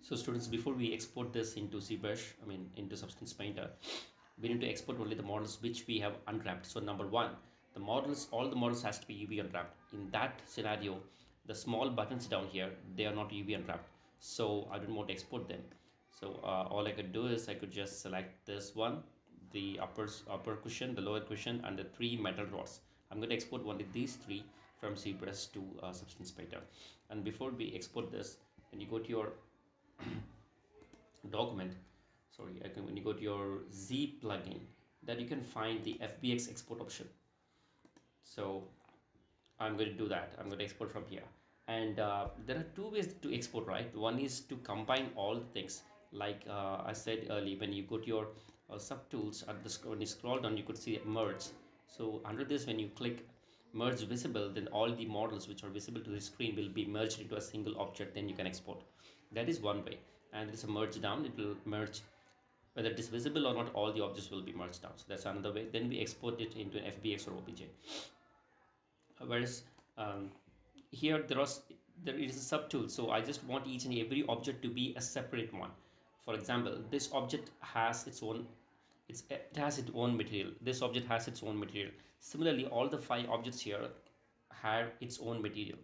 So students, before we export this into ZBrush, into Substance Painter, we need to export only the models which we have unwrapped. So number one, all the models has to be UV unwrapped. In that scenario, the small buttons down here, they are not UV unwrapped. So I don't want to export them. So all I could do is I could just select this one, the upper cushion, the lower cushion, and the three metal rods. I'm going to export only these three from ZBrush to Substance Painter. And before we export this, when you go to your document, when you go to your Z plugin, that you can find the FBX export option. So I'm going to do that. I'm going to export from here. And there are two ways to export, right? One is to combine all the things. Like I said earlier, when you go to your subtools, when you scroll down, you could see merge. So under this, when you click merge visible, then all the models which are visible to the screen will be merged into a single object. Then you can export. That is one way. And there is a merge down. It will merge whether it is visible or not. All the objects will be merged down. So that's another way. Then we export it into an FBX or OBJ. Whereas here there is a subtool, so I just want each and every object to be a separate one. For example, this object has its own material. This object has its own material. Similarly, all the 5 objects here have its own material.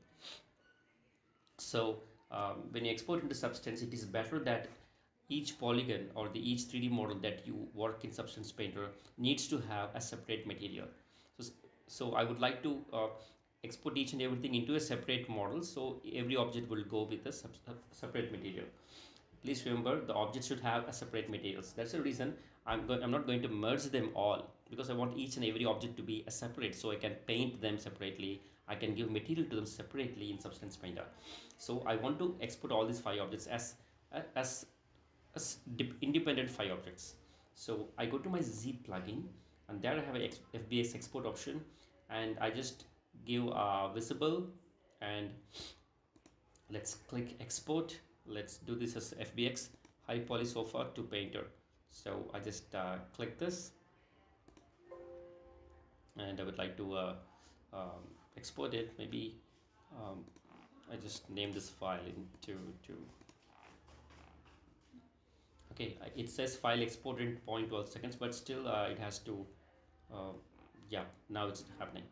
So when you export into Substance, it is better that each polygon or each 3D model that you work in Substance Painter needs to have a separate material. So I would like to export each and everything into a separate model, so every object will go with a separate material. Please remember, the object should have a separate materials. That's the reason I'm not going to merge them all, because I want each and every object to be a separate, so I can paint them separately. I can give material to them separately in Substance Painter. So I want to export all these 5 objects as independent 5 objects. So I go to my Z plugin, and there I have a FBX export option, and I just give visible, and let's click export. Let's do this as FBX high poly sofa to painter. So I just click this, and I would like to export it. Maybe I just name this file into okay, it says file exported in 0.12 seconds, but still it has to yeah, now it's happening.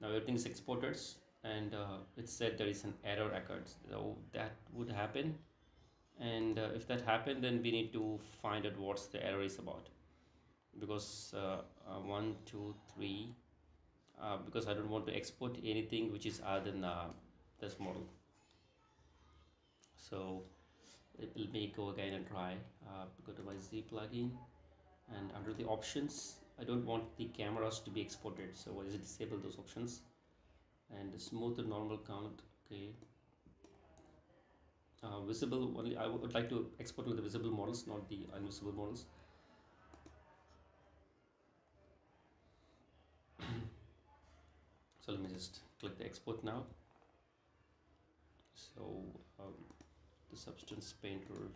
Now everything is exported, and it said there is an error occurred. So that would happen, and if that happened, then we need to find out what's the error is about, because 1 2 3 because I don't want to export anything which is other than this model. So let me go again and try. Go to my Z plugin, and under the options, I don't want the cameras to be exported, so I just disable those options. And smooth and normal count, okay. Visible only, I would like to export only the visible models, not the invisible models. So let me just click the export now. So the Substance Painter,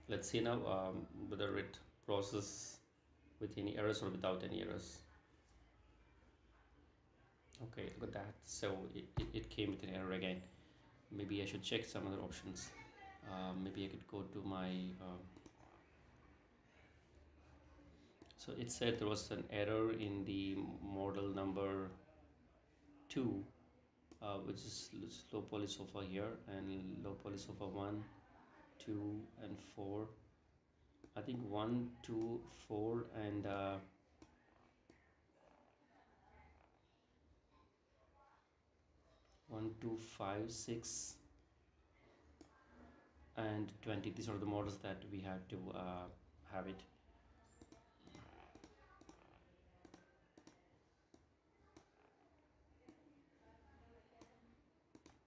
let's see now whether it processes with any errors or without any errors. Okay, look at that. So it came with an error again. Maybe I should check some other options. Maybe I could go to my so it said there was an error in the model number 2, which is low poly sofa here, and low poly sofa 1 2 and 4. I think 1 2 4 and 1 2 5 6 and 20. These are the models that we had to have it.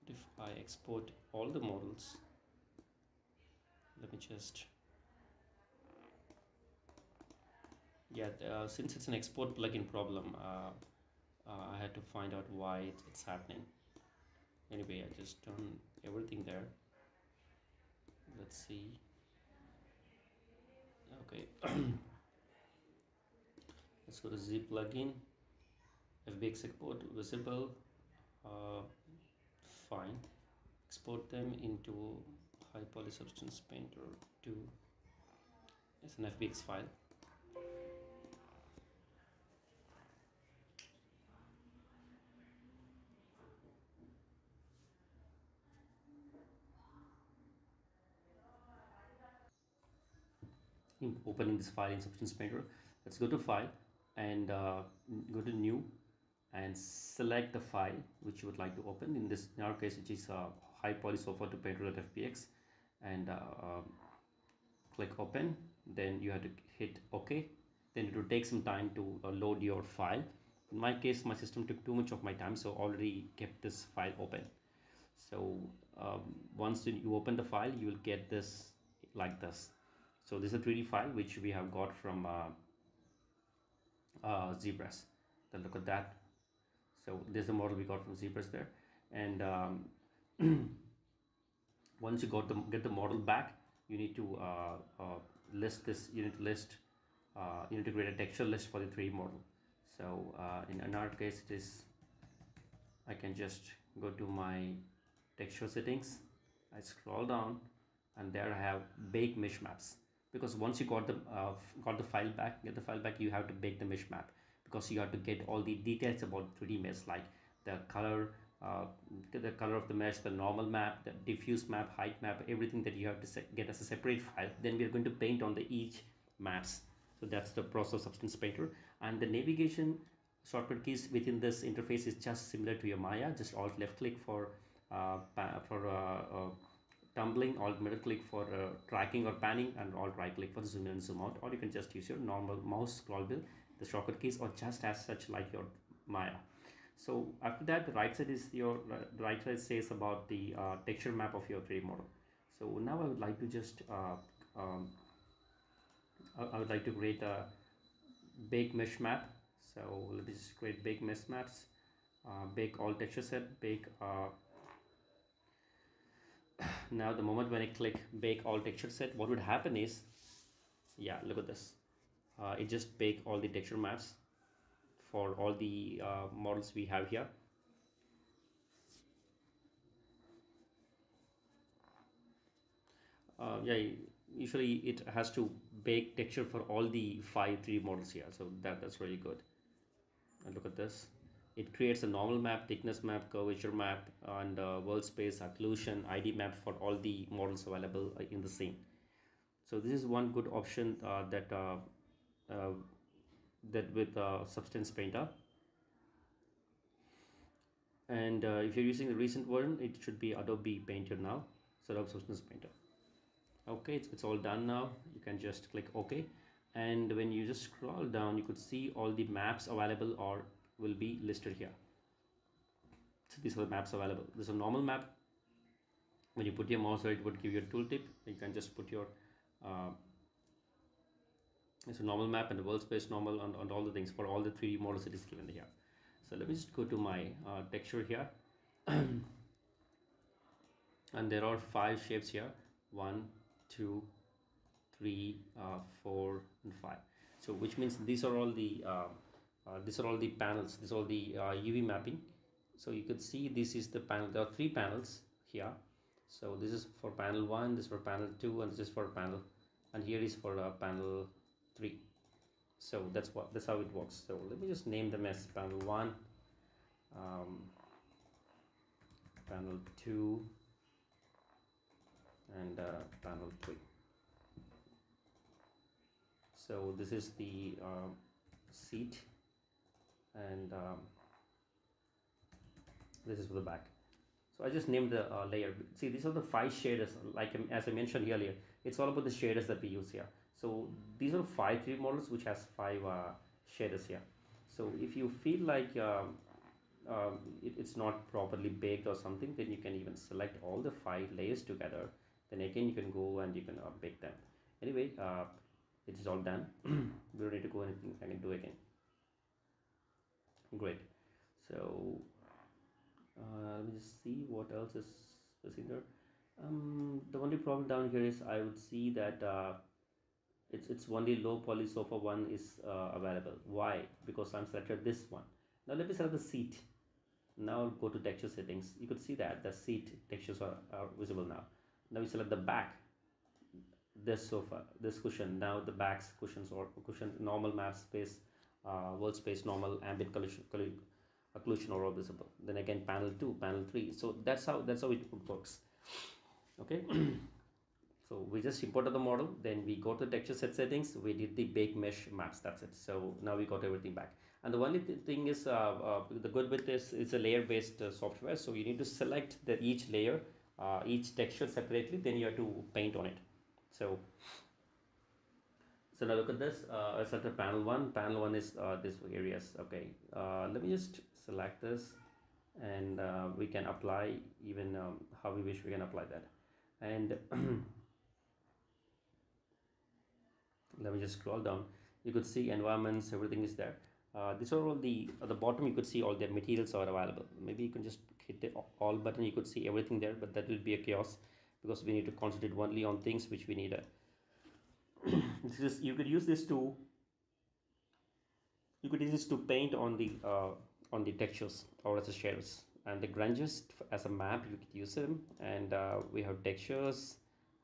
If I export all the models, let me just, yeah, since it's an export plugin problem, I had to find out why it's happening. Anyway, I just done everything there. Let's see. Okay. Let's go to Z plugin, FBX export visible. Fine. Export them into high poly substance painter to as an FBX file. Opening this file in Substance Painter. Let's go to File and go to New and select the file which you would like to open. In our case, which is high poly sofa to painter.fbx, and click Open. Then you have to hit OK. Then it will take some time to load your file. In my case, my system took too much of my time, so already kept this file open. So once you open the file, you will get this like this. So this is a 3D file which we have got from ZBrush. Then look at that. So this is the model we got from ZBrush there. And once you get the model back, you need to list this. You need to list. You need to create a texture list for the 3D model. So in our case, it is. I can just go to my texture settings. I scroll down, and there I have bake mesh maps. Because once you got the file back, you have to bake the mesh map, because you have to get all the details about 3D mesh, like the color of the mesh, the normal map, the diffuse map, height map, everything that you have to get as a separate file. Then we are going to paint on the each maps. So that's the process of Substance Painter. And the navigation shortcut keys within this interface is just similar to your Maya. Just alt left click for tumbling, alt middle click for tracking or panning, and alt right click for zoom in and zoom out. Or you can just use your normal mouse scroll wheel, the shortcut keys, or just as such like your Maya. So after that, the right side is the right side says about the texture map of your 3D model. So now I would like to just I would like to create a bake mesh map. So let me just create bake mesh maps. Bake all texture set. Bake. Now the moment when I click bake all texture set, what would happen is, yeah, look at this. It just bake all the texture maps for all the models we have here. Yeah, usually it has to bake texture for all the 5 3D models here. So that's really good. And look at this. It creates a normal map, thickness map, curvature map, and world space, occlusion, ID map for all the models available in the scene. So this is one good option that with Substance Painter. And if you're using the recent version, it should be Adobe Painter now, so Adobe Substance Painter. Okay, it's all done now. You can just click OK, and when you just scroll down, you could see all the maps available or will be listed here. So these are the maps available. This is a normal map. When you put your mouse there, it would give you a tooltip. You can just put your it's a normal map and the world space normal and all the things for all the 3D models it is given here. So let me just go to my texture here. And there are 5 shapes here. 1, 2, 3, 4, and 5. So which means these are all the panels. These are all the UV mapping. So you could see this is the panel. There are 3 panels here. So this is for panel 1, this is for panel 2, and this is for panel, and here is for panel 3. So that's how it works. So let me just name them as panel 1, panel 2, and panel 3. So this is the seat, and this is for the back. So I just named the layer. See, these are the 5 shaders. Like as I mentioned earlier, it's all about the shaders that we use here. So these are 5 3D models which has 5 shaders here. So if you feel like it's not properly baked or something, then you can even select all the 5 layers together. Then again you can go and you can bake them. Anyway, it is all done. We don't need to go anything. I can do again. Great. So let me just see what else is in there. The only problem down here is I would see that it's only low poly sofa one is available. Why? Because I'm selected this one, Now let me select the seat. Now go to texture settings. You could see that the seat textures are visible now. Now we select the back, this sofa, this cushion. Now the back's cushions or cushion, normal map space, world space, normal ambient occlusion are all visible. Then again panel 2, panel 3. So that's how it works. Okay. So we just imported the model, then we go to texture set settings, we did the bake mesh maps, that's it. So now we got everything back. And the only thing is, the good with this, it's a layer based software, so you need to select each layer, each texture separately, then you have to paint on it. So now look at this. I selected panel 1. Panel 1 is this areas. Okay, let me just select this, and we can apply even how we wish we can apply that. And let me just scroll down. You could see environments, everything is there. These are all at the bottom. You could see all the materials are available. Maybe you can just hit the all button. You could see everything there, but that will be a chaos because we need to concentrate only on things which we need. You could use this to paint on the textures or as a shadows, and the grunges as a map you could use them. And we have textures,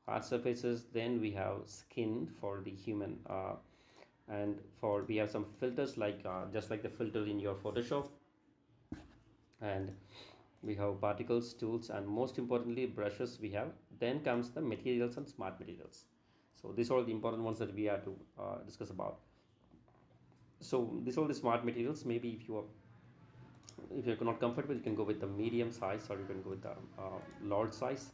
hard surfaces, then we have skin for the human, and we have some filters like just like the filter in your Photoshop, and we have particles, tools, and most importantly brushes we have. Then comes the materials and smart materials. So these are the important ones that we have to discuss about. So these are the smart materials. Maybe if you're not comfortable, you can go with the medium size, or you can go with the large size.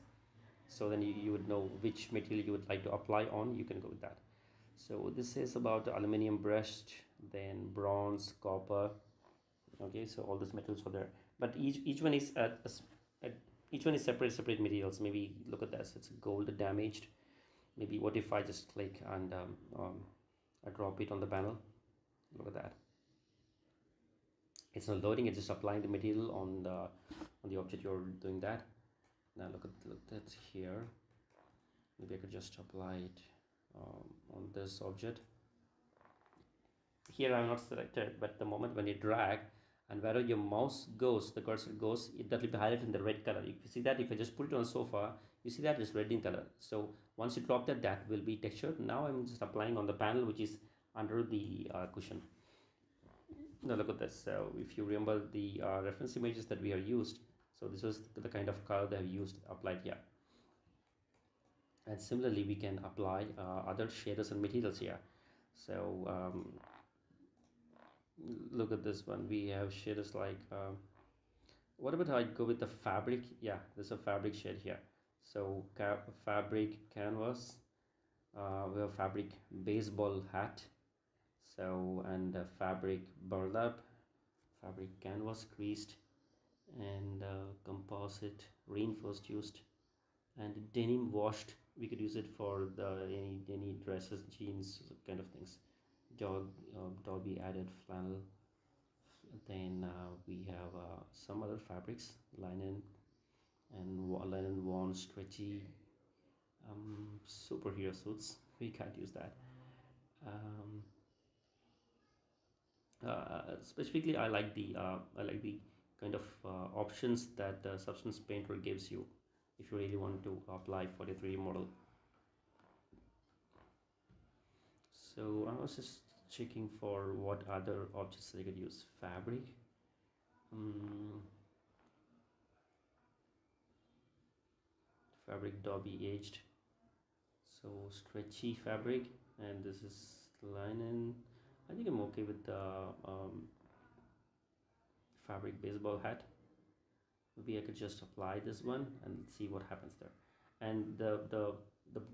So then you would know which material you would like to apply on. You can go with that. So this is about aluminum brushed, then bronze, copper. Okay, so all these metals are there, but each one is each one is separate materials. Maybe look at this, it's gold damaged. Maybe what if I just click and I drop it on the panel. Look at that, it's not loading, it's just applying the material on the object you're doing that. Now look at that here. Maybe I could just apply it on this object. Here I am not selected, but the moment when you drag and wherever your mouse goes, the cursor goes, that will be highlighted in the red color. If you see that, if I just put it on the sofa, you see that it's red in color. So once you drop that will be textured. Now I'm just applying on the panel which is under the cushion. Now look at this. So if you remember the reference images that we have used, so this was the kind of color they have used applied here. And similarly we can apply other shaders and materials here. So look at this one. We have shaders like what about I go with the fabric? Yeah, there's a fabric shade here. So fabric canvas, we have fabric baseball hat, so and fabric burlap, fabric canvas creased, and composite reinforced used, and denim washed. We could use it for any dresses, jeans kind of things. Dobby added flannel. Then we have some other fabrics, linen and linen worn stretchy superhero suits. We can't use that. Specifically I like the kind of options that Substance Painter gives you if you really want to apply for the 3D model. So I was just checking for what other objects I could use. Fabric, fabric Dobby aged, so stretchy fabric, and this is linen. I think I'm okay with the fabric baseball hat. Maybe I could just apply this one and see what happens there. And the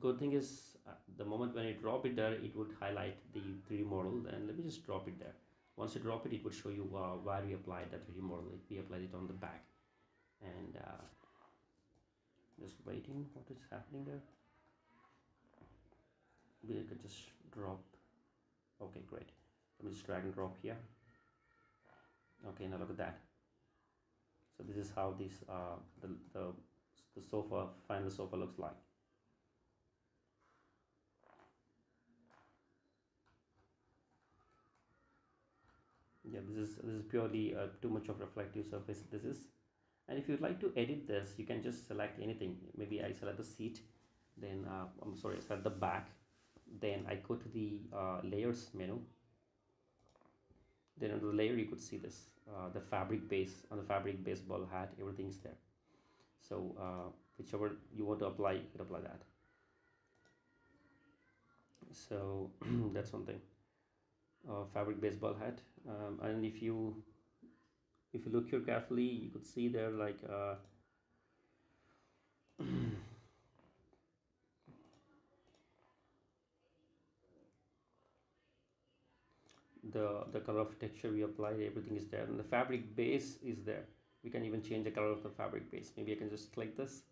good thing is the moment when I drop it there, it would highlight the 3D model. And let me just drop it there. Once you drop it, it would show you where we applied that 3D model. We applied it on the back. And just waiting what is happening there. Maybe I could just drop. Okay, great. Let me just drag and drop here. Okay, now look at that. So this is how this the sofa, final sofa looks like. Yeah, this is purely too much of reflective surface this is. And if you'd like to edit this, you can just select anything. Maybe I select the seat, then I'm sorry, I select the back, then I go to the layers menu. Then under the layer you could see this, the fabric base. On the fabric base ball hat, everything's there. So whichever you want to apply, you can apply that. So that's one thing. Fabric baseball hat, and if you look here carefully, you could see there like the color of texture we applied, everything is there, and the fabric base is there. We can even change the color of the fabric base. Maybe I can just click this.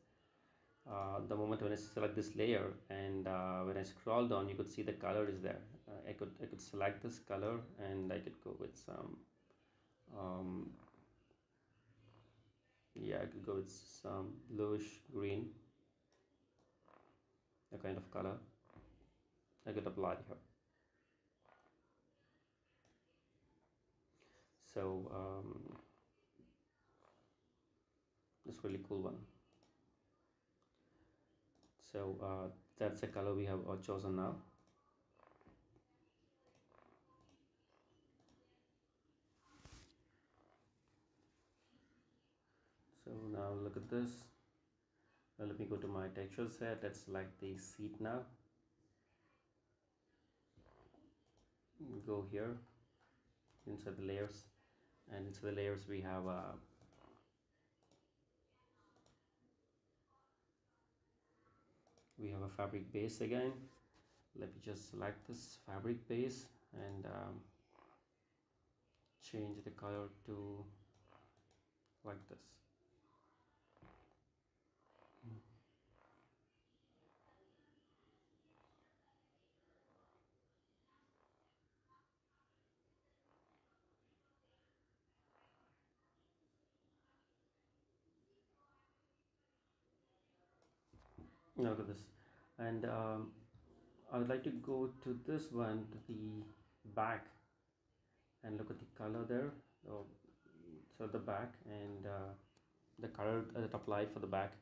The moment when I select this layer, and when I scroll down, you could see the color is there. I could select this color, and I could go with some um, yeah, I could go with some bluish green, a kind of color. I could apply here. So this really cool one. So that's the color we have chosen now. So now look at this. Now let me go to my texture set. Let's select the seat now. Go here inside the layers, and inside the layers we have a fabric base again. Let me just select this fabric base and change the color to like this. Now look at this, and I would like to go to this one, to the back, and look at the color there. Oh, so the back, and the color that applied for the back.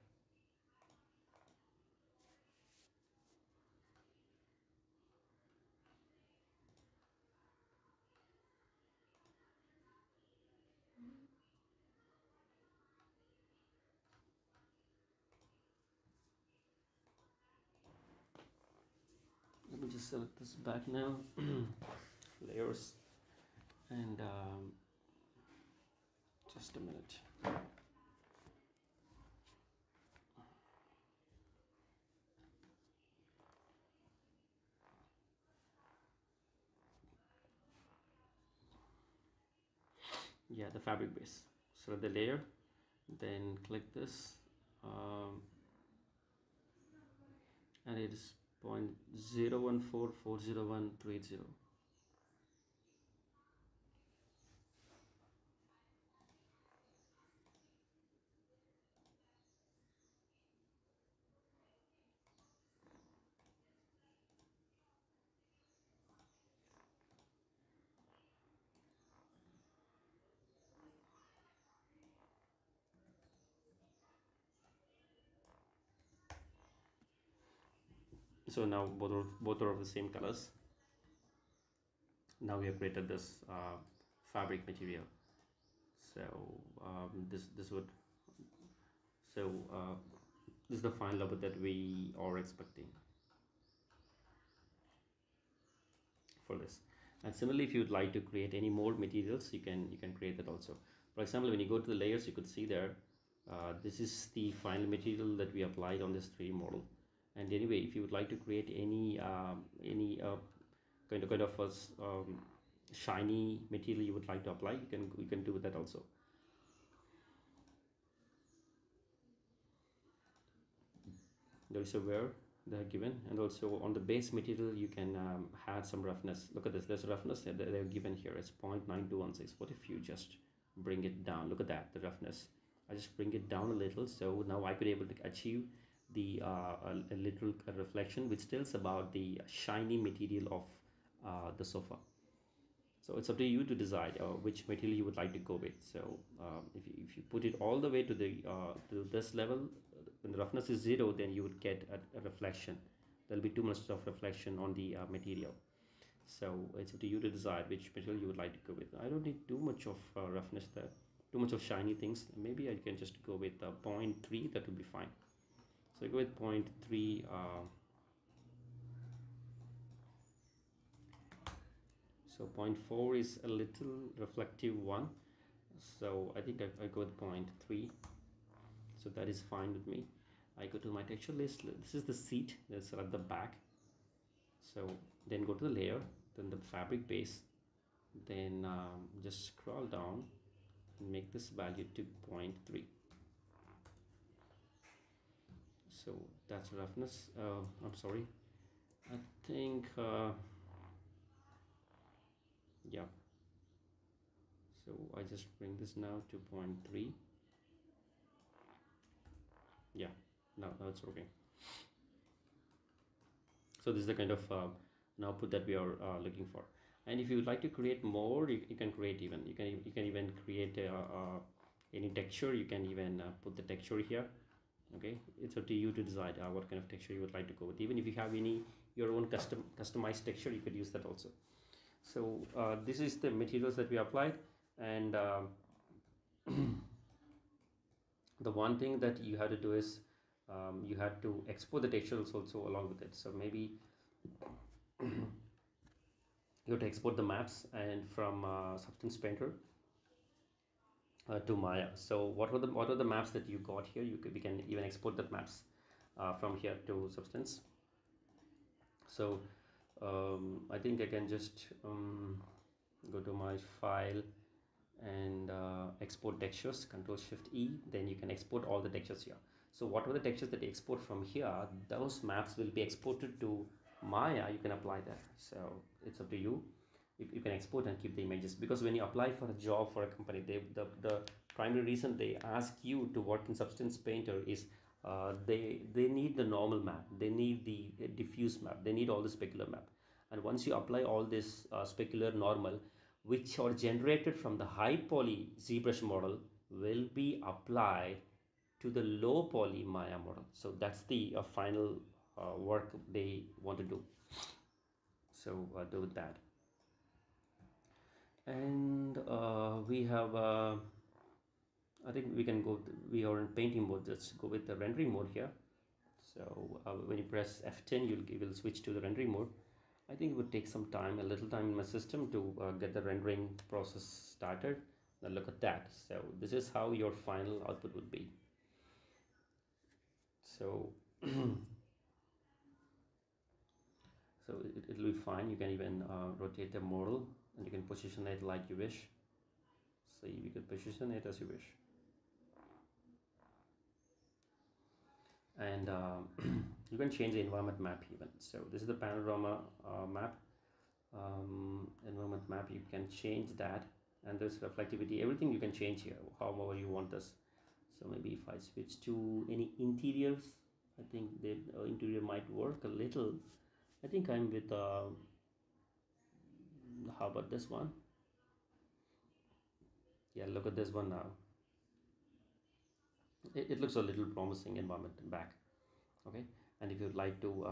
Let me just select this back now. Layers, and just a minute. Yeah, the fabric base. Select the layer, then click this, and it is 0.01440130. So now both are of the same colors. Now we have created this fabric material. So this would so this is the final output that we are expecting for this. And similarly, if you'd like to create any more materials, you can create that also. For example, when you go to the layers, you could see there, this is the final material that we applied on this 3D model. And anyway, if you would like to create any kind of a shiny material you would like to apply, you can do that also. There is a wear they are given, and also on the base material you can add some roughness. Look at this, there's roughness that they're given here. It's 0.9216. What if you just bring it down? Look at that, the roughness. I just bring it down a little, so now I could able to achieve the a little reflection which tells about the shiny material of the sofa. So it's up to you to decide which material you would like to go with. So if you put it all the way to the to this level, when the roughness is 0, then you would get a reflection. There'll be too much of reflection on the material. So it's up to you to decide which material you would like to go with. I don't need too much of roughness there, too much of shiny things. Maybe I can just go with 0.3. That will be fine. So I go with 0.3. So 0.4 is a little reflective one, so I think I go with 0.3. So that is fine with me. I go to my texture list. This is the seat that's at the back. So then go to the layer, then the fabric base, then just scroll down and make this value to 0.3. So that's roughness. I'm sorry, I think yeah. So I just bring this now to 0.3. Yeah, now it's okay. So this is the kind of an output that we are looking for. And if you would like to create more, you can create even. You can even create any texture. You can even put the texture here. Okay, it's up to you to decide what kind of texture you would like to go with. Even if you have your own customized texture, you could use that also. So this is the materials that we applied, and the one thing that you have to do is you have to export the textures also along with it. So maybe you have to export the maps and from Substance Painter to Maya. So what are the maps that you got here? We can even export the maps from here to Substance. So I think I can just go to my file and export textures, Ctrl+Shift+E. Then you can export all the textures here. So whatever the textures that you export from here, those maps will be exported to Maya. You can apply there. So it's up to you. You can export and keep the images, because when you apply for a job for a company, the primary reason they ask you to work in Substance Painter is they need the normal map, they need the diffuse map, they need all the specular map. And once you apply all this specular normal, which are generated from the high poly ZBrush model, will be applied to the low poly Maya model. So that's the final work they want to do. So do that. And we have I think we can go we are in painting mode. Let's go with the rendering mode here. So when you press F10, you will switch to the rendering mode. I think it would take some time, a little time in my system to get the rendering process started. Now look at that. So this is how your final output would be. So so it will be fine. You can even rotate the model, and you can position it like you wish. So you can position it as you wish. And you can change the environment map even. So this is the panorama map, environment map. You can change that, and there's reflectivity, everything you can change here however you want this. So maybe if I switch to any interiors, I think the interior might work a little. I think I'm with how about this one? Yeah, look at this one now. It looks a little promising environment back. Okay, and if you'd like to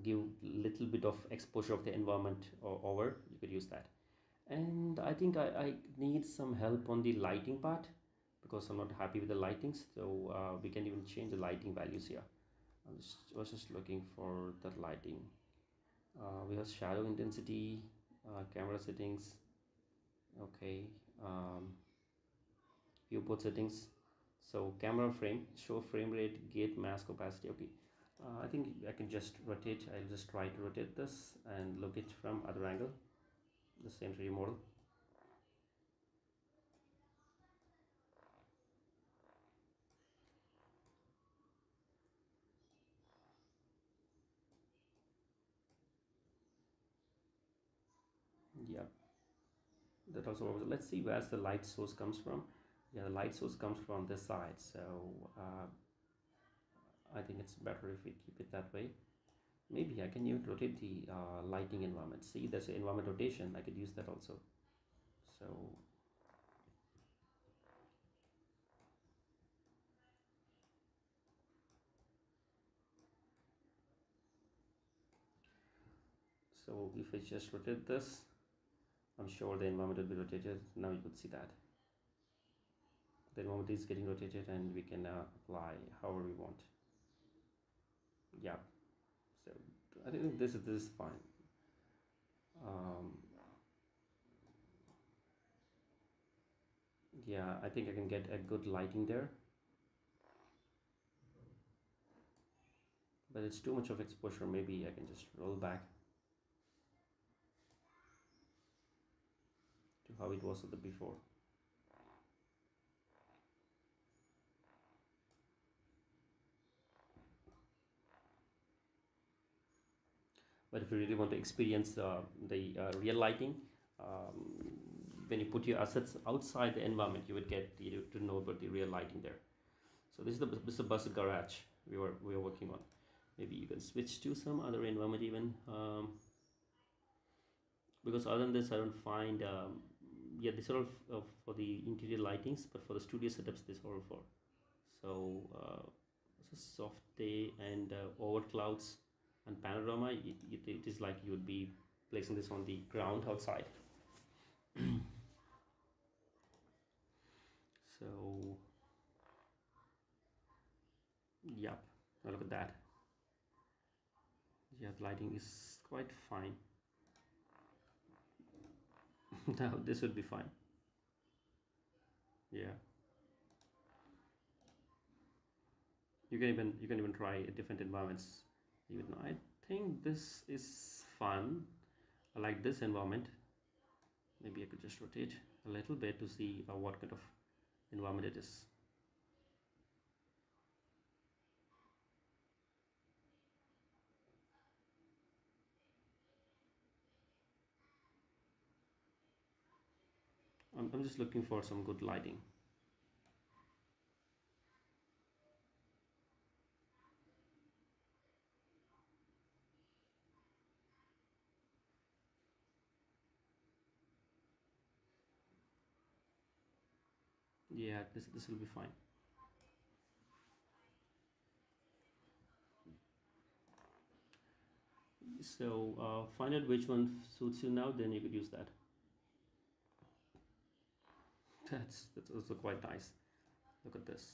give little bit of exposure of the environment over, you could use that. And I think I need some help on the lighting part, because I'm not happy with the lightings. So we can even change the lighting values here. I was just looking for the lighting. We have shadow intensity, camera settings, okay, viewport settings. So camera frame, show frame rate, gate, mask, opacity. Okay, I think I can just rotate. I'll just try to rotate this and look it from other angle, the same 3D model. Yeah, that also. Let's see where the light source comes from. Yeah, the light source comes from this side. So I think it's better if we keep it that way. Maybe I can even rotate the lighting environment. See, there's an environment rotation. I could use that also. So if I just rotate this, I'm sure the environment will be rotated. Now you could see that the environment is getting rotated, and we can apply however we want. Yeah, so I think this is fine. um, yeah, I think I can get a good lighting there, but it's too much of exposure. Maybe I can just roll back to how it was at the before. But if you really want to experience the real lighting, when you put your assets outside the environment, you would get to know about the real lighting there. So this is the bus garage we are working on. Maybe you can switch to some other environment even, because other than this I don't find, yeah, these are all for the interior lightings, but for the studio setups this are all for. So it's a soft day, and over clouds and panorama, it is like you would be placing this on the ground outside. So yep, now look at that. Yeah, the lighting is quite fine. Now this would be fine. Yeah, you can even try different environments. Even I think this is fun. I like this environment. Maybe I could just rotate a little bit to see what kind of environment it is. I'm just looking for some good lighting. Yeah, this will be fine. So find out which one suits you now, then you could use that. That's also quite nice. Look at this.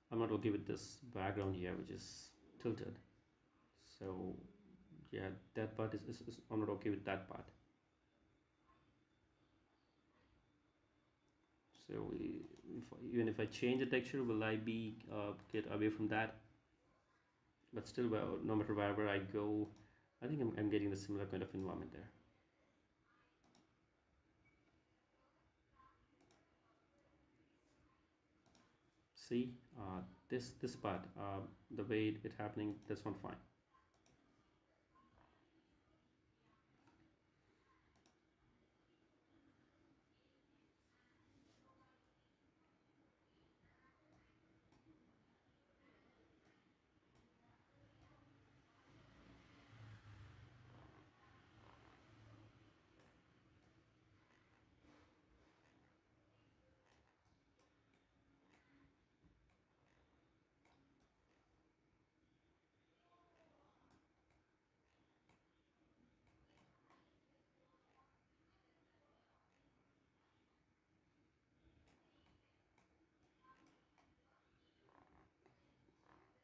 I'm not okay with this background here, which is tilted. So yeah, that part is I'm not okay with that part. So even if I change the texture, will I be get away from that? But still, well, no matter wherever I go, I think I'm getting the similar kind of environment there. See, this part, the way it happening, that's not fine.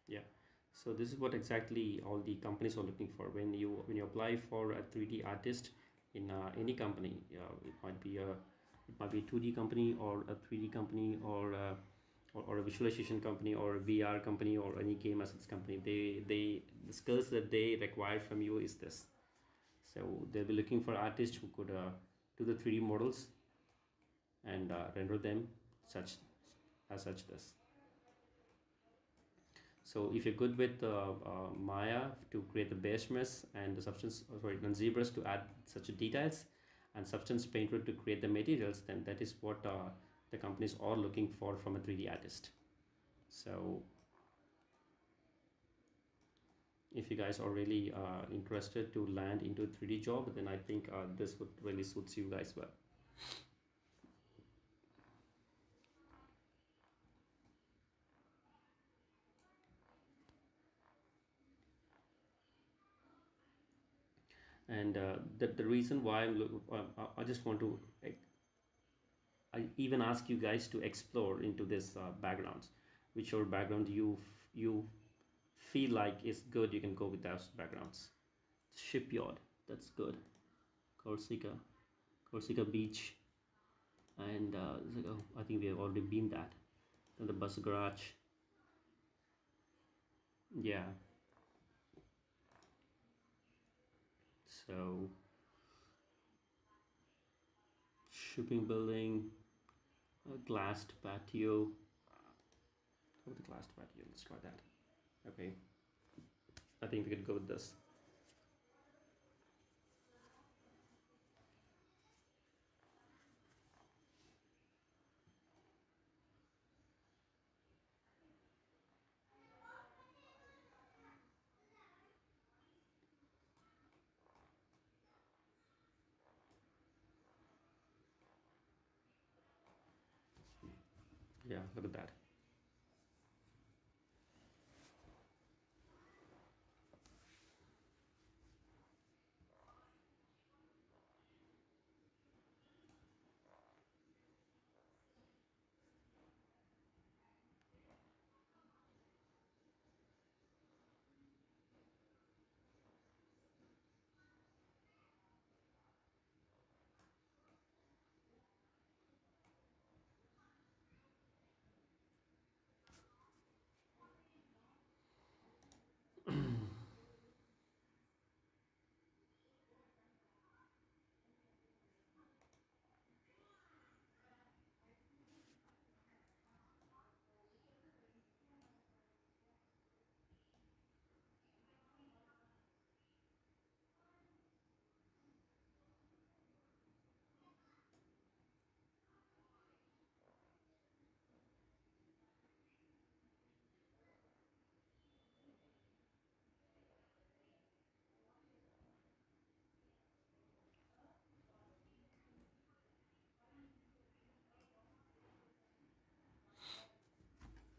Yeah. So this is what exactly all the companies are looking for when you apply for a 3D artist in any company. It might be a 2D company or a 3D company, or a visualization company or a VR company or any game assets company. The skills that they require from you is this. So they'll be looking for artists who could do the 3D models and render them such as such this. So if you're good with Maya to create the base mesh and the substance, sorry, and ZBrush to add such details, and Substance Painter to create the materials, then that is what the companies are looking for from a 3D artist. So if you guys are really interested to land into a 3D job, then I think this would really suits you guys well. And the reason why I just want to I even ask you guys to explore into this backgrounds, whichever background you feel like is good, you can go with those backgrounds. Shipyard, that's good. Corsica, Corsica Beach, and oh, I think we have already been that. Then the bus garage, yeah. So shipping building, a glassed patio. Oh, the glassed patio. Let's try that. Okay, I think we could go with this. Yeah, look at that.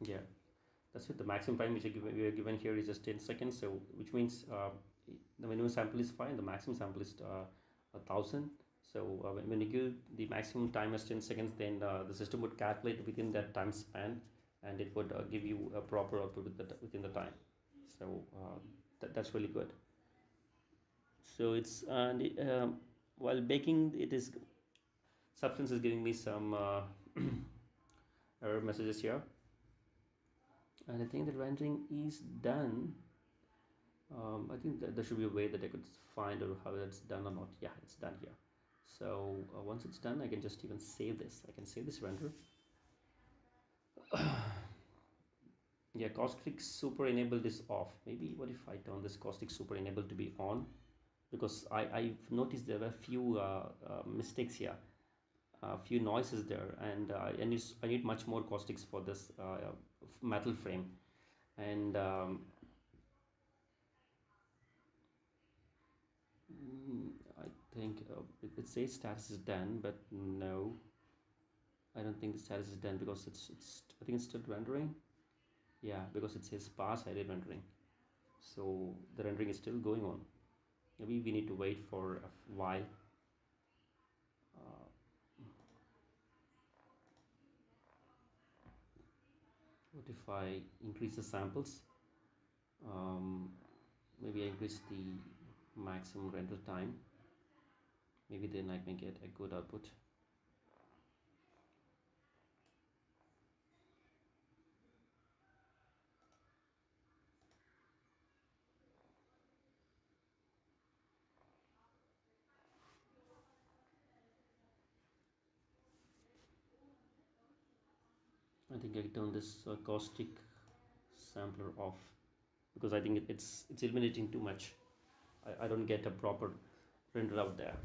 Yeah, that's it. The maximum time which we are given here is just 10 seconds. So which means the minimum sample is fine. The maximum sample is 1,000. So when you give the maximum time as 10 seconds, then the system would calculate within that time span, and it would give you a proper output within the time. So that's really good. So it's and while baking, it is Substance is giving me some error messages here, and I think the rendering is done. I think that there should be a way that I could find or how it's done or not. Yeah, it's done here. So once it's done, I can just even save this. I can save this render. Yeah, Caustic Super Enabled is off. Maybe what if I turn this Caustic Super Enabled to be on? Because I've noticed there were a few mistakes here, a few noises there, and I need much more caustics for this metal frame. And I think it says status is done, but no, I don't think the status is done because it's I think it's still rendering. Yeah, because it says pass edit rendering, so the rendering is still going on. Maybe we need to wait for a while. What if I increase the samples? Maybe I increase the maximum render time. Maybe then I can get a good output. I think I turn this caustic sampler off, because I think it's illuminating too much. I don't get a proper render out there.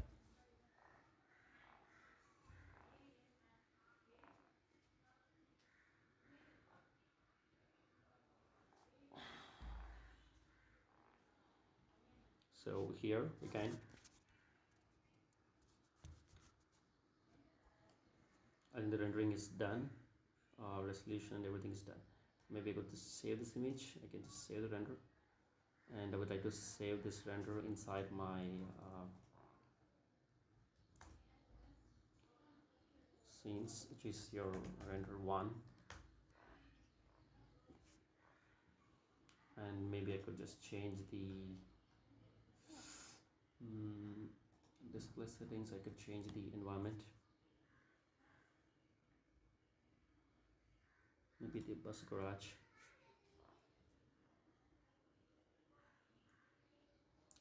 So here again, and the rendering is done, resolution and everything is done. Maybe I go to save this image. I can just save the render, and I would like to save this render inside my scenes, which is your render 1, and maybe I could just change the display settings. I could change the environment, maybe the bus garage.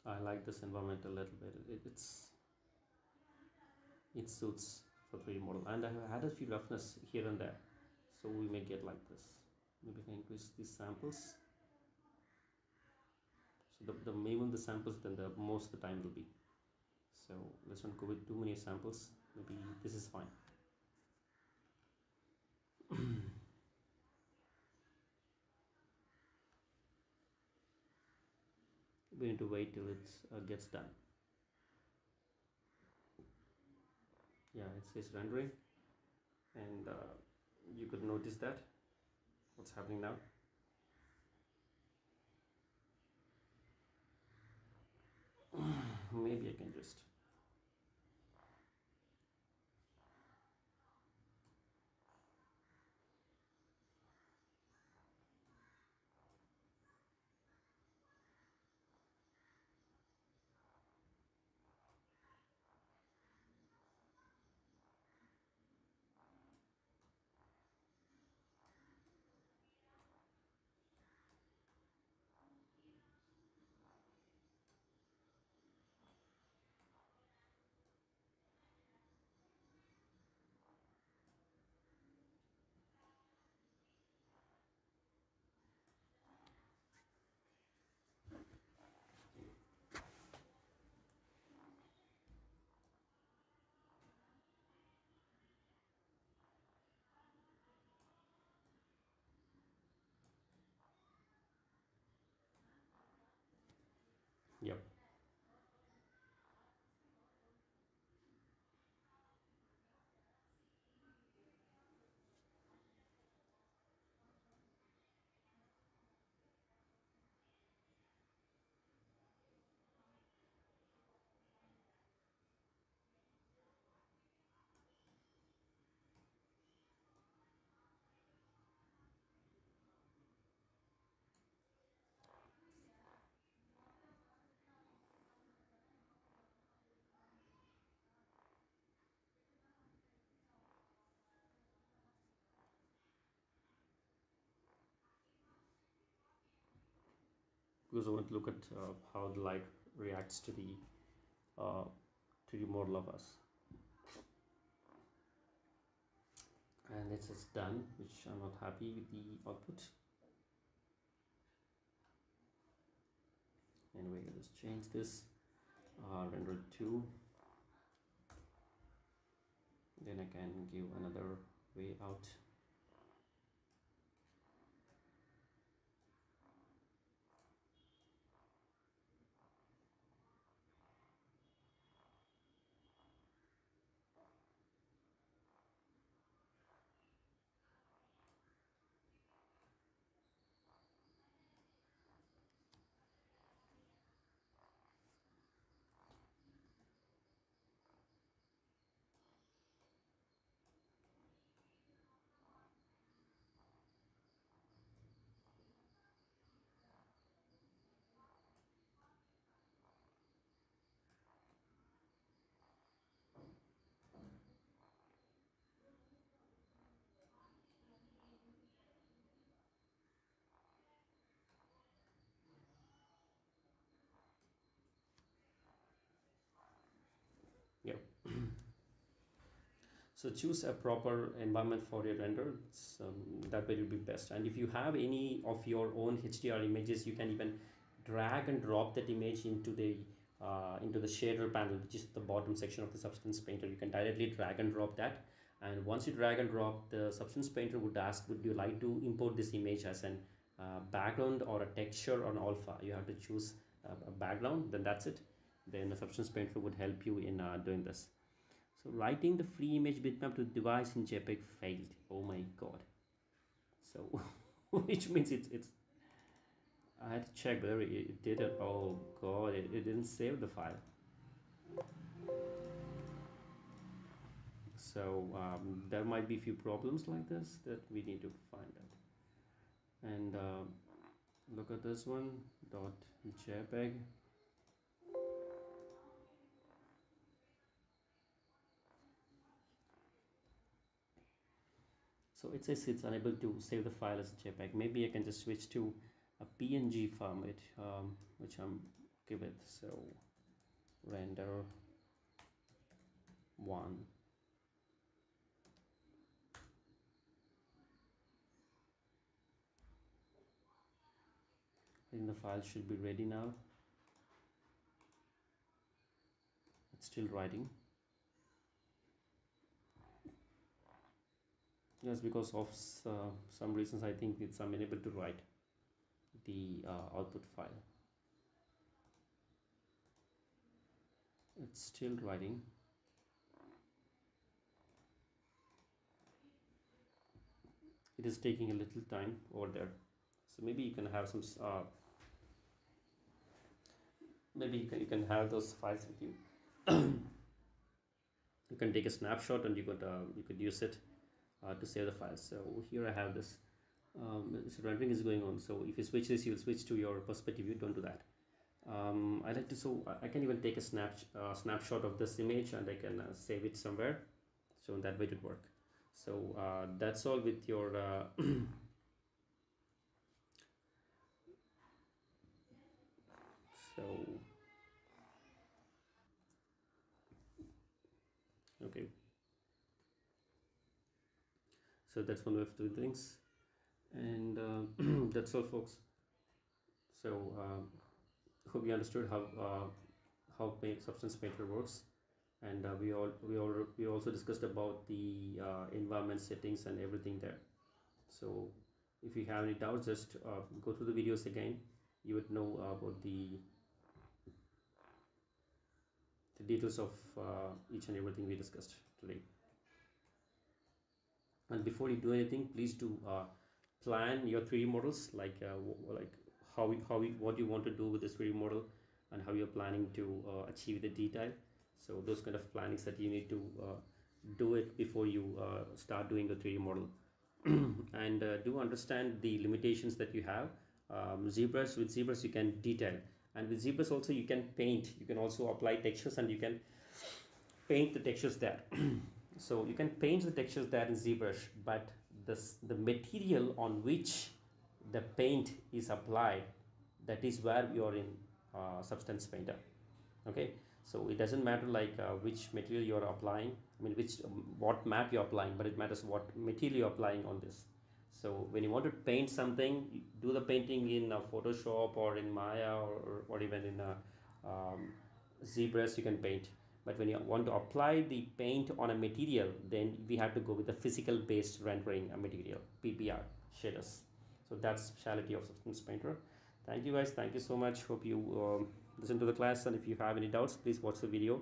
I like this environment a little bit. It suits for 3D model, and I have had a few roughness here and there, so we may get like this. Maybe I can increase these samples. So the minimum the samples, then the most the time will be. So let's not go with too many samples. Maybe this is fine. We need to wait till it gets done. Yeah, it says rendering, and you could notice that what's happening now. Maybe I can just yep. Because I want to look at how the light reacts to the 3D model of us. And it says done, which I'm not happy with the output. Anyway, let's change this, render 2. Then I can give another way out. So choose a proper environment for your render. That way it will be best. And if you have any of your own HDR images, you can even drag and drop that image into the shader panel, which is the bottom section of the Substance Painter. You can directly drag and drop that. And once you drag and drop, the Substance Painter would ask, would you like to import this image as an background or a texture or an alpha? You have to choose a background, then that's it. Then the Substance Painter would help you in doing this. So writing the free image bitmap to the device in JPEG failed. Oh my god. So which means it's I had to check whether it did it. Oh god, it didn't save the file. So there might be a few problems like this that we need to find out. And look at this one, .jpeg. So it says it's unable to save the file as a JPEG. Maybe I can just switch to a PNG format, which I'm okay with. So render 1. I think the file should be ready now. It's still writing. Yes, because of some reasons I think it's unable to write the output file. It's still writing. It is taking a little time over there. So maybe you can have some maybe you can have those files with you. You can take a snapshot and you could use it to save the file. So here I have this. So rendering is going on. So if you switch this, you'll switch to your perspective view. Don't do that. I like to, so I can even take a snapshot of this image and I can save it somewhere. So that way it would work. So that's all with your so okay, so that's one way of doing things. And that's all, folks. So hope you understood how Substance Painter works. And we also discussed about the environment settings and everything there. So if you have any doubts, just go through the videos again. You would know about the details of each and everything we discussed today. And before you do anything, please do plan your 3D models, like what you want to do with this 3D model and how you're planning to achieve the detail. So those kind of plannings that you need to do it before you start doing a 3D model. And do understand the limitations that you have. ZBrush, with ZBrush you can detail, and with ZBrush also you can paint. You can also apply textures and you can paint the textures there. So you can paint the textures there in ZBrush, but the material on which the paint is applied, that is where you are in Substance Painter. Okay, so it doesn't matter like which material you are applying, I mean which what map you're applying, but it matters what material you're applying on this. So when you want to paint something, you do the painting in Photoshop or in Maya or even in ZBrush, you can paint. But when you want to apply the paint on a material, then we have to go with the physical based rendering a material, PBR shaders. So that's speciality of Substance Painter. Thank you guys, thank you so much. Hope you listen to the class, and if you have any doubts, please watch the video.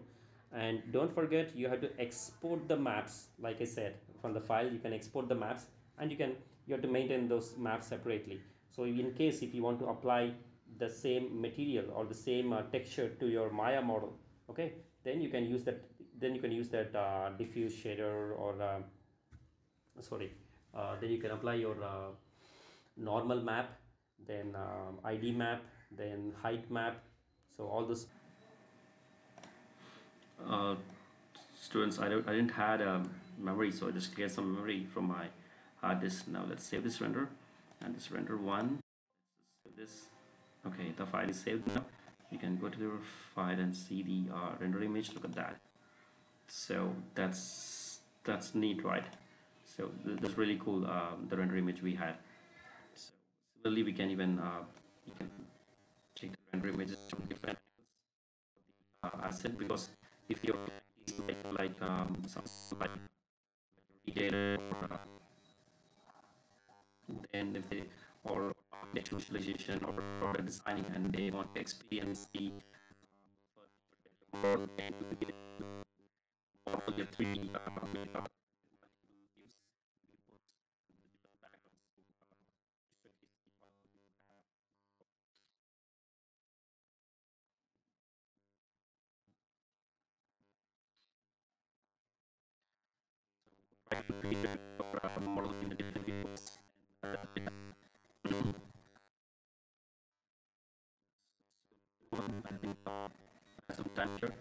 And don't forget, you have to export the maps. Like I said, from the file you can export the maps, and you have to maintain those maps separately. So in case if you want to apply the same material or the same texture to your Maya model, okay, then you can use that diffuse shader, or then you can apply your normal map, then ID map, then height map. So all this uh, students, I didn't had a memory, so I just get some memory from my hard disk. Now let's save this render, and this render 1, save this. Okay, the file is saved now. You can go to your file and see the render image. Look at that. So that's That's neat, right? So that's really cool. The render image we had. So similarly, we can even you can check the render images from different asset, because if your client is some like retailer, or then if they or data visualization or product designing, and they want to experience the model, then you can model your 3D makeup or model in the different views. I think some time here.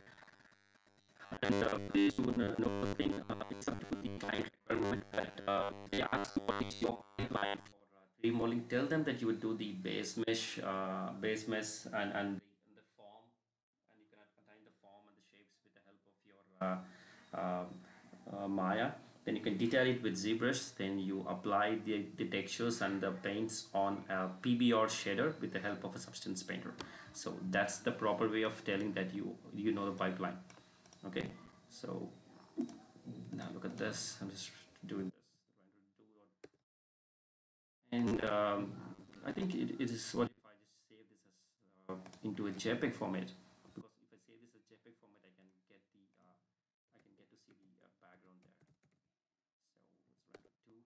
And please do know one thing, it's up to the client requirement that they ask what is your pipeline for 3D modeling. Tell them that you would do the base mesh and the form, and you can assign the form and the shapes with the help of your Maya. Then you can detail it with ZBrush. Then you apply the textures and the paints on a PBR shader with the help of a Substance Painter. So that's the proper way of telling that you know the pipeline. Okay, so now look at this. I'm just doing this, and I think it is what if I just save this as into a JPEG format, because if I save this as JPEG format, I can get to see the background there. So let's write to JPEG.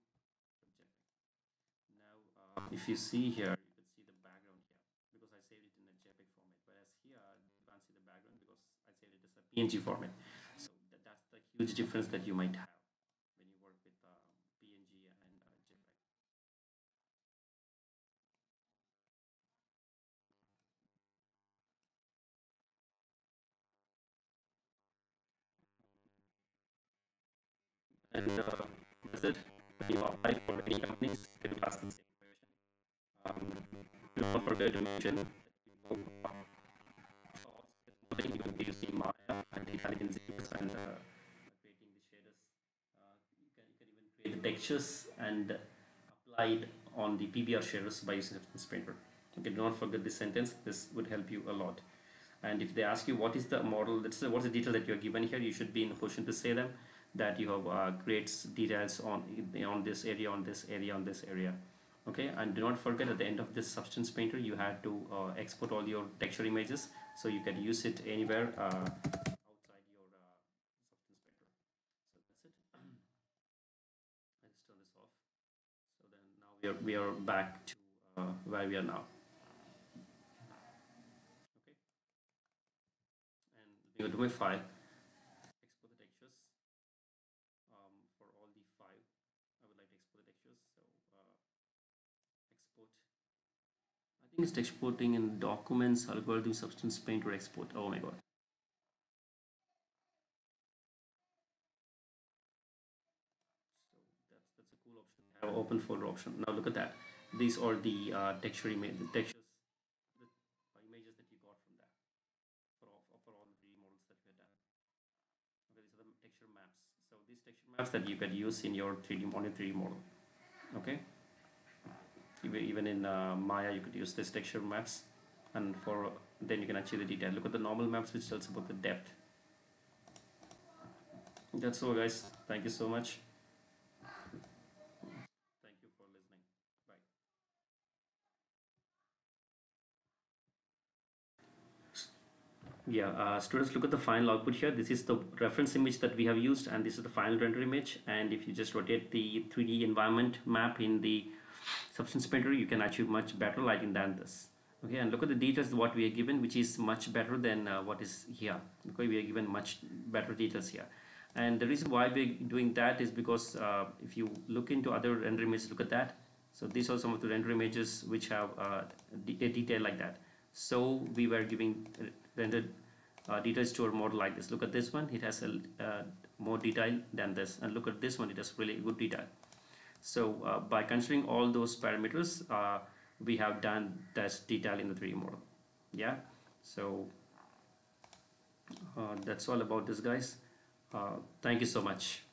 Now, if you see here, you can see the background here because I saved it in a JPEG format. Whereas here, you can't see the background because I saved it as a PNG format. So that's the huge difference that you might have when you work with PNG and JPEG. And that's it. When you apply for any companies, they will ask the same question. Do not forget to mention that you know you can be using Maya and detailing zips and creating the shaders. You can even create the textures and apply it on the PBR shaders by using Substance Painter. Okay, do not forget this sentence. This would help you a lot. And if they ask you what is the model, what's the detail that you're given here, you should be in a position to say them that you have great details on this area, on this area, on this area. Okay, and do not forget at the end of this Substance Painter, you had to export all your texture images so you can use it anywhere outside your Substance Painter. So that's it. I just turn this off. So then now we are back to where we are now. Okay, and let me go to my file, export the textures for all the five. I would like to export the textures. So export. I think it's exporting in documents, algorithm, Substance Painter export. Oh my god. So that's a cool option. I have open folder option. Now look at that. These are the the textures, the images that you got from that for all the 3D models that we had done. Okay, these are the texture maps. So these texture maps that you can use in your 3D on your 3D model. Okay. Even in Maya, you could use this texture maps, and for then you can achieve the detail. Look at the normal maps, which tells about the depth. That's all, guys. Thank you so much. Thank you for listening. Bye. Yeah, students, look at the final output here. This is the reference image that we have used, and this is the final render image. And if you just rotate the 3D environment map in the Substance Painter, you can achieve much better lighting than this. Okay, and look at the details what we are given, which is much better than what is here. Okay, we are given much better details here. And the reason why we're doing that is because if you look into other render images, look at that. So these are some of the render images which have a detail like that. So we were giving rendered details to our model like this. Look at this one, it has a more detail than this, and look at this one, it has really good detail. So by considering all those parameters, we have done this detail in the 3D model. Yeah, so that's all about this, guys. Thank you so much.